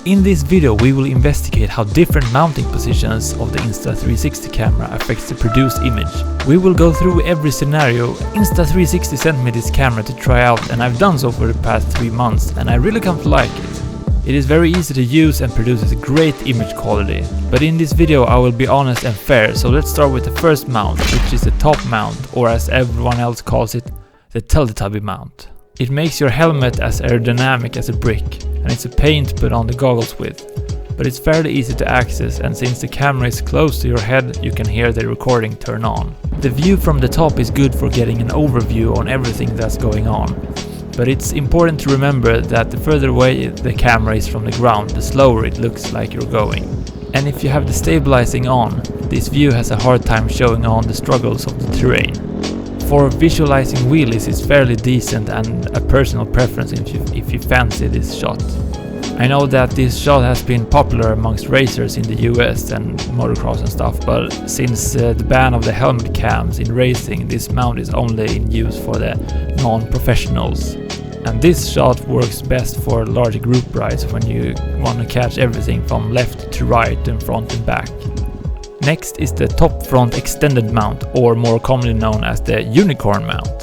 In this video we will investigate how different mounting positions of the Insta360 camera affects the produced image. We will go through every scenario. Insta360 sent me this camera to try out and I've done so for the past 3 months and I really come to like it. It is very easy to use and produces great image quality. But in this video I will be honest and fair, so let's start with the first mount, which is the top mount, or as everyone else calls it, the Teletubby mount. It makes your helmet as aerodynamic as a brick, and it's a pain to put on the goggles with. But it's fairly easy to access, and since the camera is close to your head, you can hear the recording turn on. The view from the top is good for getting an overview on everything that's going on. But it's important to remember that the further away the camera is from the ground, the slower it looks like you're going. And if you have the stabilizing on, this view has a hard time showing on the struggles of the terrain. For visualizing wheelies it's fairly decent and a personal preference if you fancy this shot. I know that this shot has been popular amongst racers in the US and motocross and stuff, but since the ban of the helmet cams in racing, this mount is only in use for the non-professionals. And this shot works best for large group rides when you want to catch everything from left to right and front and back. Next is the top front extended mount, or more commonly known as the unicorn mount.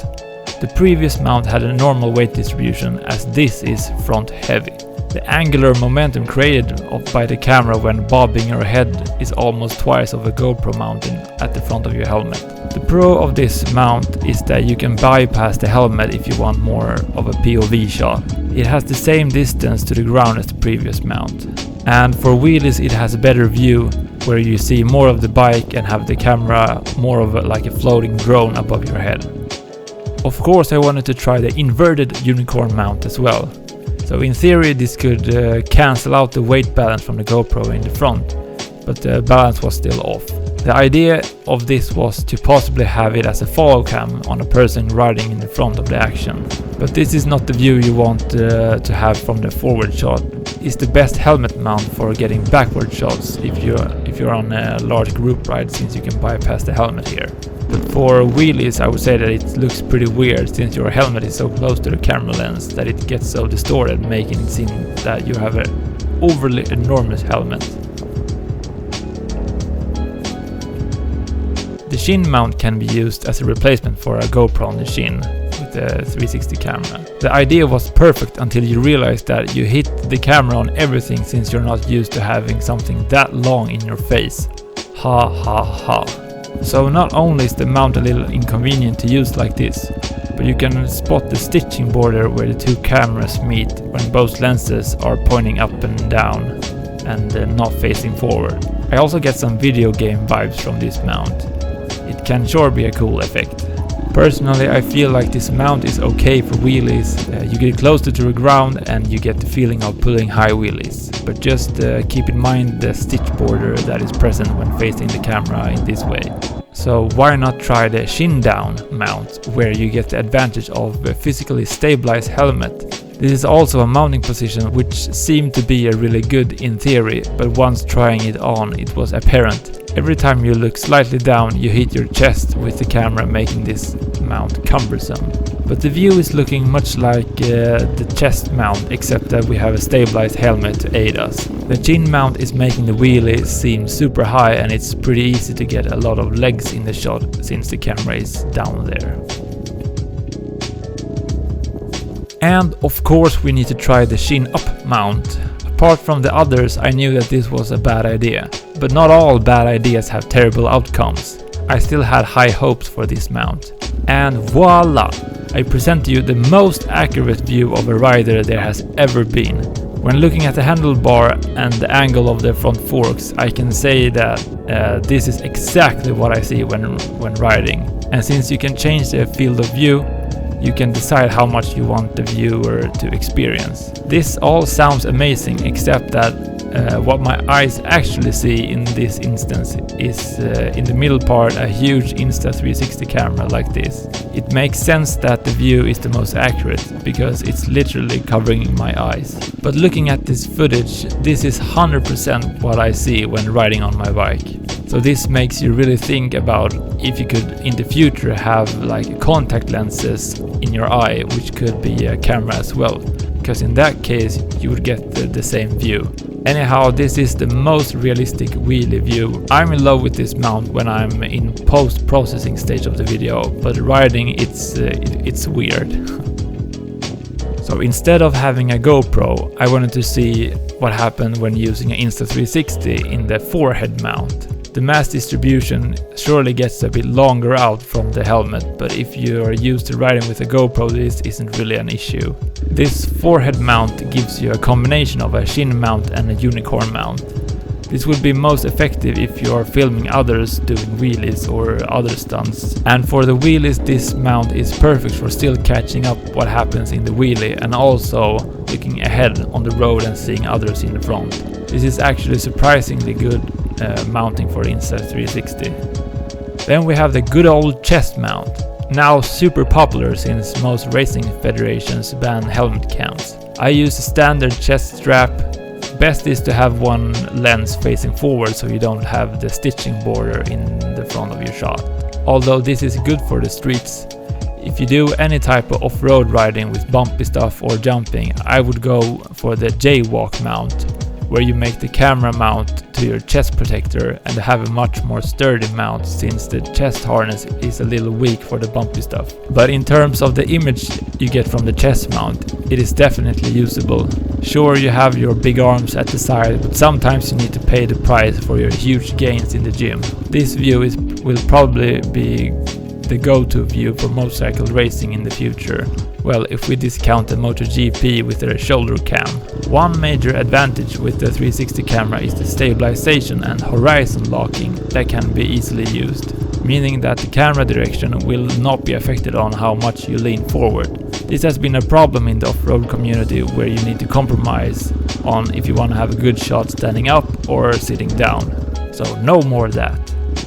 The previous mount had a normal weight distribution, as this is front heavy. The angular momentum created by the camera when bobbing your head is almost twice of a GoPro mounting at the front of your helmet. The pro of this mount is that you can bypass the helmet if you want more of a POV shot. It has the same distance to the ground as the previous mount. And for wheelies it has a better view, where you see more of the bike and have the camera more of like a floating drone above your head. Of course I wanted to try the inverted unicorn mount as well. So in theory this could cancel out the weight balance from the GoPro in the front, but the balance was still off. The idea of this was to possibly have it as a follow cam on a person riding in the front of the action. But this is not the view you want to have from the forward shot. It's the best helmet mount for getting backward shots if you're on a large group ride, since you can bypass the helmet here. But for wheelies I would say that it looks pretty weird, since your helmet is so close to the camera lens that it gets so distorted, making it seem that you have an overly enormous helmet. The Shin mount can be used as a replacement for a GoPro on the Shin with the 360 camera. The idea was perfect until you realize that you hit the camera on everything, since you're not used to having something that long in your face. Ha ha ha. So not only is the mount a little inconvenient to use like this, but you can spot the stitching border where the two cameras meet when both lenses are pointing up and down and not facing forward. I also get some video game vibes from this mount. It can sure be a cool effect. Personally I feel like this mount is okay for wheelies. You get closer to the ground and you get the feeling of pulling high wheelies. But just keep in mind the stitch border that is present when facing the camera in this way. So why not try the Shin down mount, where you get the advantage of a physically stabilized helmet. This is also a mounting position which seemed to be really good in theory, but once trying it on it was apparent. Every time you look slightly down you hit your chest with the camera, making this mount cumbersome. But the view is looking much like the chest mount, except that we have a stabilized helmet to aid us. The chin mount is making the wheelie seem super high, and it's pretty easy to get a lot of legs in the shot since the camera is down there. And of course we need to try the Shin up mount. Apart from the others I knew that this was a bad idea. But not all bad ideas have terrible outcomes. I still had high hopes for this mount. And voila! I present to you the most accurate view of a rider there has ever been. When looking at the handlebar and the angle of the front forks, I can say that this is exactly what I see when riding. And since you can change the field of view, you can decide how much you want the viewer to experience. This all sounds amazing, except that what my eyes actually see in this instance is in the middle part a huge Insta360 camera like this. It makes sense that the view is the most accurate, because it's literally covering my eyes. But looking at this footage, this is 100% what I see when riding on my bike. So this makes you really think about if you could in the future have like contact lenses in your eye, which could be a camera as well. because in that case you would get the same view. Anyhow, this is the most realistic wheelie view. I'm in love with this mount when I'm in post-processing stage of the video, but riding it's weird. So instead of having a GoPro, I wanted to see what happened when using an Insta360 in the forehead mount. The mass distribution surely gets a bit longer out from the helmet, but if you are used to riding with a GoPro, this isn't really an issue. This forehead mount gives you a combination of a Shin mount and a unicorn mount. This would be most effective if you are filming others doing wheelies or other stunts. And for the wheelies, this mount is perfect for still catching up what happens in the wheelie and also looking ahead on the road and seeing others in the front. This is actually surprisingly good mounting for the Insta360. Then we have the good old chest mount, now super popular since most racing federations ban helmet cams. I use a standard chest strap. Best is to have one lens facing forward so you don't have the stitching border in the front of your shot. Although this is good for the streets, if you do any type of off-road riding with bumpy stuff or jumping, I would go for the jaywalk mount, where you make the camera mount to your chest protector and have a much more sturdy mount since the chest harness is a little weak for the bumpy stuff. But in terms of the image you get from the chest mount, it is definitely usable. Sure, you have your big arms at the side, but sometimes you need to pay the price for your huge gains in the gym. This view will probably be the go-to view for motorcycle racing in the future. Well, if we discount the MotoGP with their shoulder cam. One major advantage with the 360 camera is the stabilization and horizon locking that can be easily used, meaning that the camera direction will not be affected on how much you lean forward. This has been a problem in the off-road community where you need to compromise on if you want to have a good shot standing up or sitting down. So no more of that.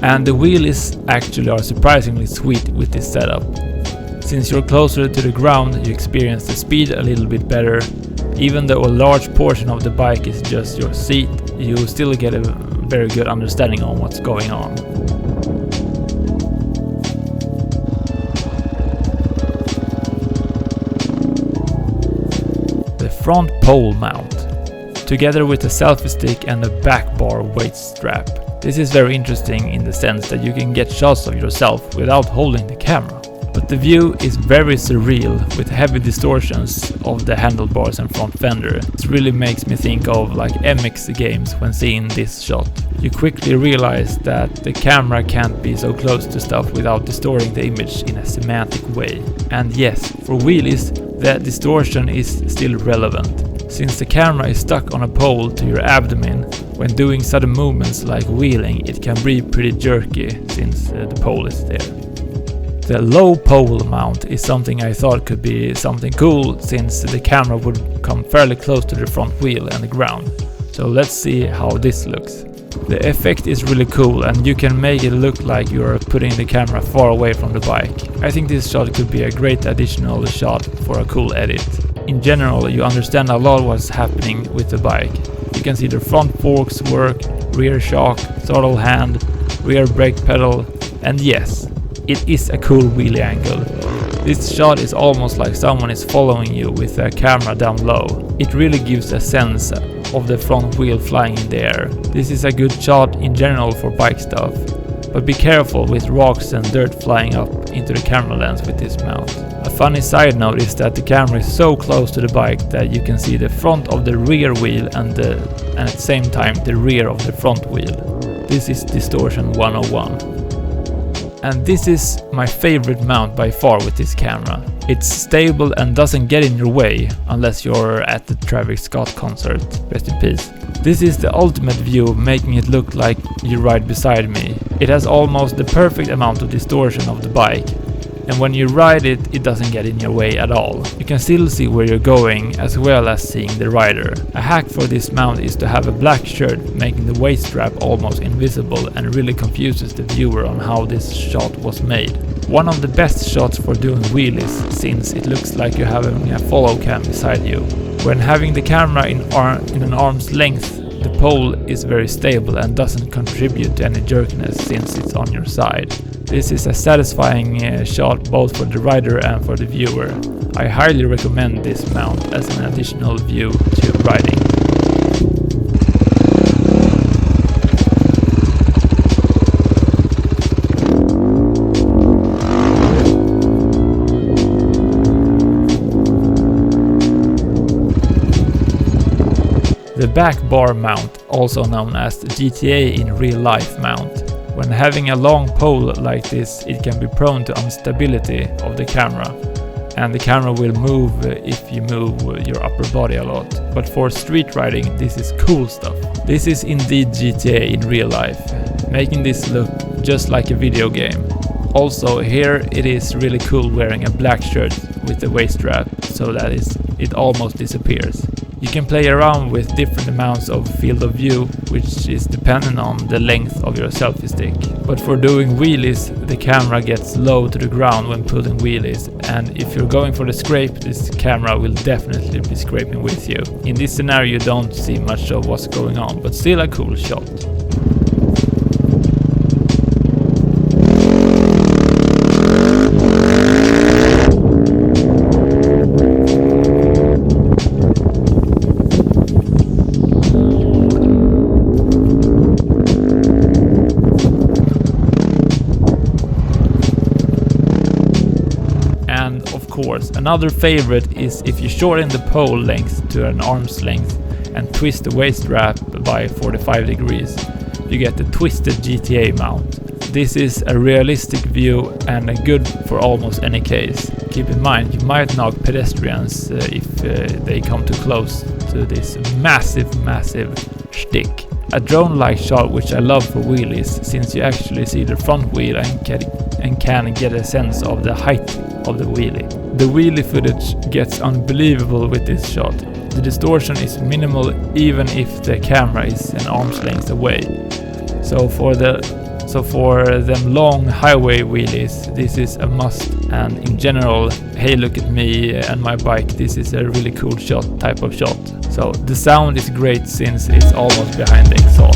And the wheelies actually are surprisingly sweet with this setup. Since you're closer to the ground, you experience the speed a little bit better. Even though a large portion of the bike is just your seat, you still get a very good understanding on what's going on. The front pole mount, together with a selfie stick and a back bar weight strap. This is very interesting in the sense that you can get shots of yourself without holding the camera. But the view is very surreal with heavy distortions of the handlebars and front fender. It really makes me think of like MX games when seeing this shot. You quickly realize that the camera can't be so close to stuff without distorting the image in a semantic way. And yes, for wheelies, the distortion is still relevant. Since the camera is stuck on a pole to your abdomen, when doing sudden movements like wheeling, it can be pretty jerky since the pole is there. The low pole mount is something I thought could be something cool since the camera would come fairly close to the front wheel and the ground. So let's see how this looks. The effect is really cool and you can make it look like you are putting the camera far away from the bike. I think this shot could be a great additional shot for a cool edit. In general, you understand a lot what's happening with the bike. You can see the front forks work, rear shock, throttle hand, rear brake pedal, and yes, it is a cool wheelie angle. This shot is almost like someone is following you with a camera down low. It really gives a sense of the front wheel flying in the air. This is a good shot in general for bike stuff, but be careful with rocks and dirt flying up into the camera lens with this mount. A funny side note is that the camera is so close to the bike that you can see the front of the rear wheel and at the same time the rear of the front wheel. This is distortion 101. And this is my favorite mount by far with this camera. It's stable and doesn't get in your way unless you're at the Travis Scott concert. Rest in peace. This is the ultimate view, making it look like you ride beside me. It has almost the perfect amount of distortion of the bike. And when you ride it, it doesn't get in your way at all. You can still see where you're going as well as seeing the rider. A hack for this mount is to have a black shirt, making the waist strap almost invisible and really confuses the viewer on how this shot was made. One of the best shots for doing wheelies since it looks like you're having a follow cam beside you. When having the camera in an arm's length the pole is very stable and doesn't contribute to any jerkiness since it's on your side. This is a satisfying shot both for the rider and for the viewer. I highly recommend this mount as an additional view to riding. The back bar mount, also known as the GTA in real life mount. When having a long pole like this, it can be prone to instability of the camera, and the camera will move if you move your upper body a lot. But for street riding, this is cool stuff. This is indeed GTA in real life, making this look just like a video game. Also, here it is really cool wearing a black shirt with the waist strap, so that it almost disappears. You can play around with different amounts of field of view, which is dependent on the length of your selfie stick. But for doing wheelies, the camera gets low to the ground when pulling wheelies, and if you're going for the scrape, this camera will definitely be scraping with you. In this scenario you don't see much of what's going on, but still a cool shot. Another favorite is if you shorten the pole length to an arm's length and twist the waist strap by 45 degrees, you get the twisted GTA mount. This is a realistic view and good for almost any case. Keep in mind, you might knock pedestrians if they come too close to this massive stick. A drone-like shot which I love for wheelies, since you actually see the front wheel and can get a sense of the height of the wheelie. The wheelie footage gets unbelievable with this shot. The distortion is minimal even if the camera is an arm's length away. So for them long highway wheelies, this is a must, and in general, hey look at me and my bike, this is a really cool shot type of shot. So the sound is great since it's almost behind the exhaust.